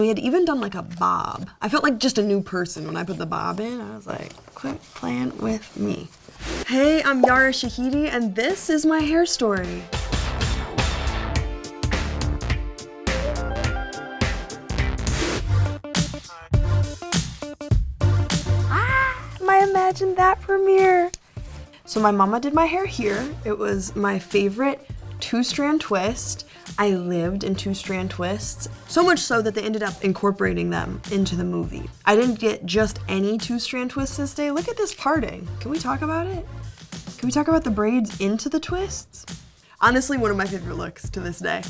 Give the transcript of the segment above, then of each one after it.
they had even done like a bob. I felt like just a new person when I put the bob in. I was like, quit playing with me. Hey, I'm Yara Shahidi, and this is my hair story. My Imagine That premiere. So my mama did my hair here. It was my favorite 2-strand twist. I lived in 2-strand twists, so much so that they ended up incorporating them into the movie. I didn't get just any 2-strand twists this day. Look at this parting. Can we talk about it? Can we talk about the braids into the twists? Honestly, one of my favorite looks to this day.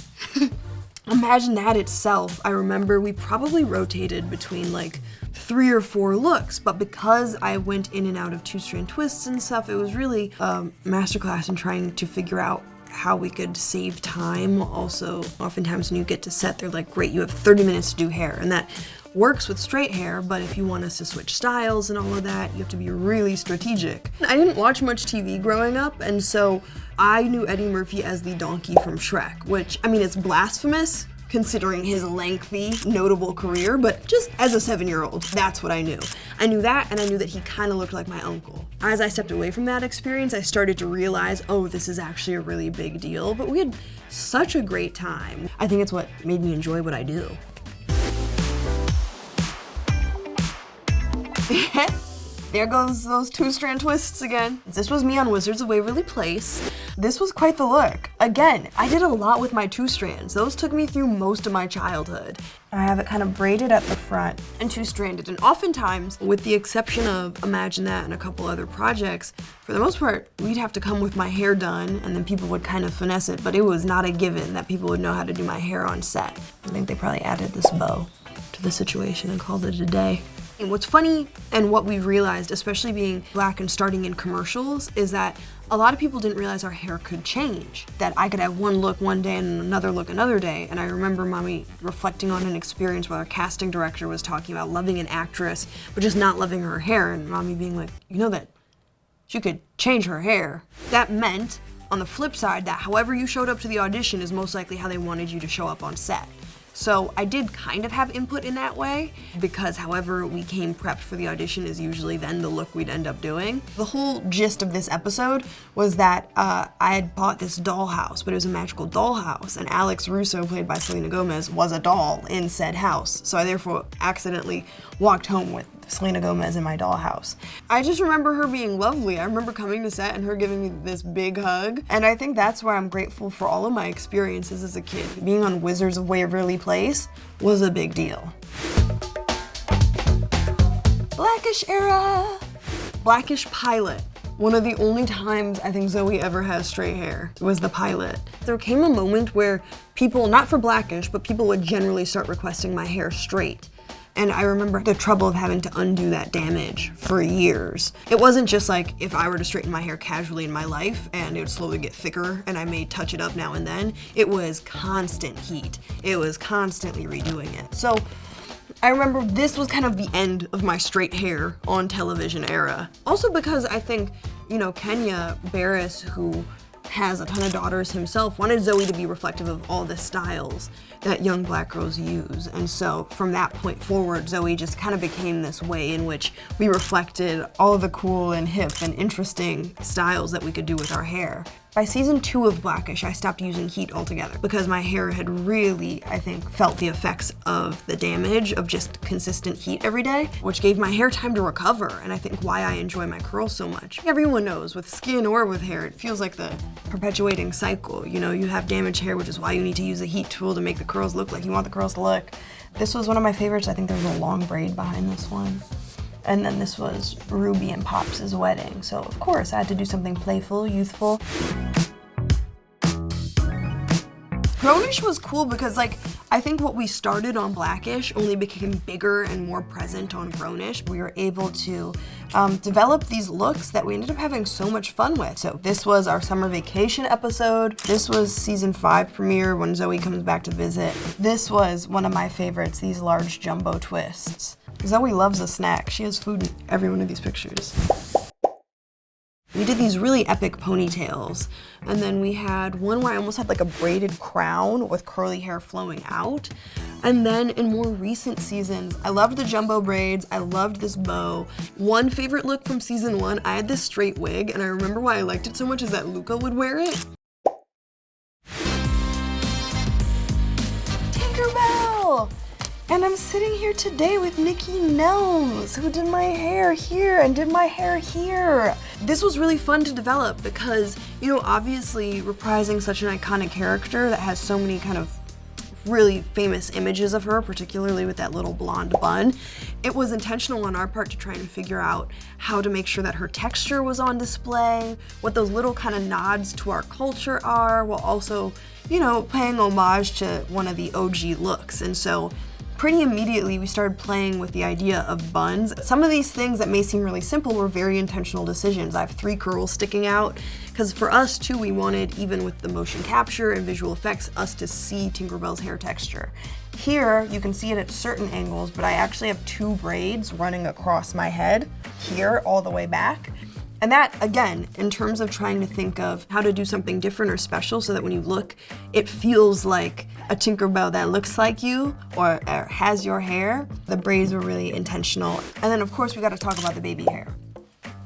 Imagine That itself, I remember we probably rotated between like 3 or 4 looks, but because I went in and out of 2-strand twists and stuff, it was really a masterclass in trying to figure out how we could save time. Also, oftentimes when you get to set, they're like, great, you have 30 minutes to do hair, and that works with straight hair, but if you want us to switch styles and all of that, you have to be really strategic. I didn't watch much TV growing up, and so I knew Eddie Murphy as the donkey from Shrek, which, I mean, it's blasphemous considering his lengthy, notable career, but just as a 7-year-old, that's what I knew. I knew that, and I knew that he kind of looked like my uncle. As I stepped away from that experience, I started to realize, oh, this is actually a really big deal, but we had such a great time. I think it's what made me enjoy what I do. There goes those 2-strand twists again. This was me on Wizards of Waverly Place. This was quite the look. Again, I did a lot with my 2 strands. Those took me through most of my childhood. I have it kind of braided at the front and 2-stranded, and oftentimes, with the exception of Imagine That and a couple other projects, for the most part, we'd have to come with my hair done, and then people would kind of finesse it, but it was not a given that people would know how to do my hair on set. I think they probably added this bow to the situation and called it a day. And what's funny, and what we've realized, especially being Black and starting in commercials, is that a lot of people didn't realize our hair could change. That I could have one look one day and another look another day. And I remember Mommy reflecting on an experience where our casting director was talking about loving an actress, but just not loving her hair, and Mommy being like, you know that she could change her hair. That meant, on the flip side, that however you showed up to the audition is most likely how they wanted you to show up on set. So I did kind of have input in that way, because however we came prepped for the audition is usually then the look we'd end up doing. The whole gist of this episode was that I had bought this dollhouse, but it was a magical dollhouse, and Alex Russo, played by Selena Gomez, was a doll in said house. So I therefore accidentally walked home with Selena Gomez in my dollhouse. I just remember her being lovely. I remember coming to set and her giving me this big hug. And I think that's why I'm grateful for all of my experiences as a kid. Being on Wizards of Waverly Place was a big deal. Blackish era. Blackish pilot. One of the only times I think Zoe ever has straight hair was the pilot. There came a moment where people, not for Blackish, but people would generally start requesting my hair straight. And I remember the trouble of having to undo that damage for years. It wasn't just like if I were to straighten my hair casually in my life and it would slowly get thicker and I may touch it up now and then. It was constant heat. It was constantly redoing it. So I remember this was kind of the end of my straight hair on television era. Also because I think, you know, Kenya Barris, who has a ton of daughters himself, wanted Zoe to be reflective of all the styles that young Black girls use. And so from that point forward, Zoe just kind of became this way in which we reflected all of the cool and hip and interesting styles that we could do with our hair. By season 2 of Blackish, I stopped using heat altogether because my hair had really, I think, felt the effects of the damage of just consistent heat every day, which gave my hair time to recover, and I think why I enjoy my curls so much. Everyone knows, with skin or with hair, it feels like the perpetuating cycle. You know, you have damaged hair, which is why you need to use a heat tool to make the curls look like you want the curls to look. This was one of my favorites. I think there was a long braid behind this one. And then this was Ruby and Pops' wedding. So of course I had to do something playful, youthful. Grownish was cool because I think what we started on Blackish only became bigger and more present on Grownish. We were able to develop these looks that we ended up having so much fun with. So this was our summer vacation episode. This was season 5 premiere when Zoe comes back to visit. This was one of my favorites, these large jumbo twists. Zoe loves a snack. She has food in every one of these pictures. We did these really epic ponytails, and then we had one where I almost had like a braided crown with curly hair flowing out. And then in more recent seasons, I loved the jumbo braids, I loved this bow. One favorite look from season 1, I had this straight wig, and I remember why I liked it so much is that Luca would wear it. Tinkerbell! And I'm sitting here today with Nikki Nelms, who did my hair here and did my hair here. This was really fun to develop because, you know, obviously reprising such an iconic character that has so many kind of really famous images of her, particularly with that little blonde bun, it was intentional on our part to try and figure out how to make sure that her texture was on display, what those little kind of nods to our culture are, while also, you know, paying homage to one of the OG looks. And so pretty immediately we started playing with the idea of buns. Some of these things that may seem really simple were very intentional decisions. I have 3 curls sticking out, because for us too, we wanted, even with the motion capture and visual effects, us to see Tinkerbell's hair texture. Here, you can see it at certain angles, but I actually have 2 braids running across my head, here all the way back. And that, again, in terms of trying to think of how to do something different or special so that when you look, it feels like a Tinkerbell that looks like you or has your hair, the braids were really intentional. And then of course we gotta talk about the baby hair.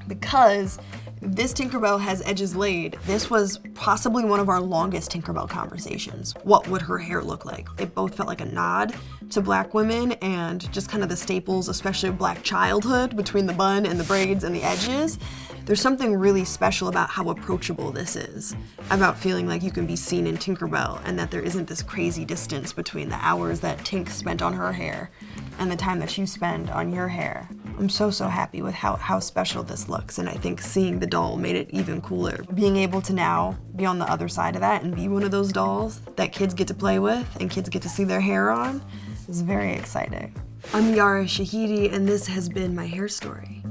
Because this Tinkerbell has edges laid, this was possibly one of our longest Tinkerbell conversations. What would her hair look like? It both felt like a nod to Black women and just kind of the staples, especially of Black childhood, between the bun and the braids and the edges. There's something really special about how approachable this is, about feeling like you can be seen in Tinkerbell and that there isn't this crazy distance between the hours that Tink spent on her hair and the time that you spend on your hair. I'm so happy with how special this looks, and I think seeing the doll made it even cooler. Being able to now be on the other side of that and be one of those dolls that kids get to play with and kids get to see their hair on is very exciting. I'm Yara Shahidi, and this has been my hair story.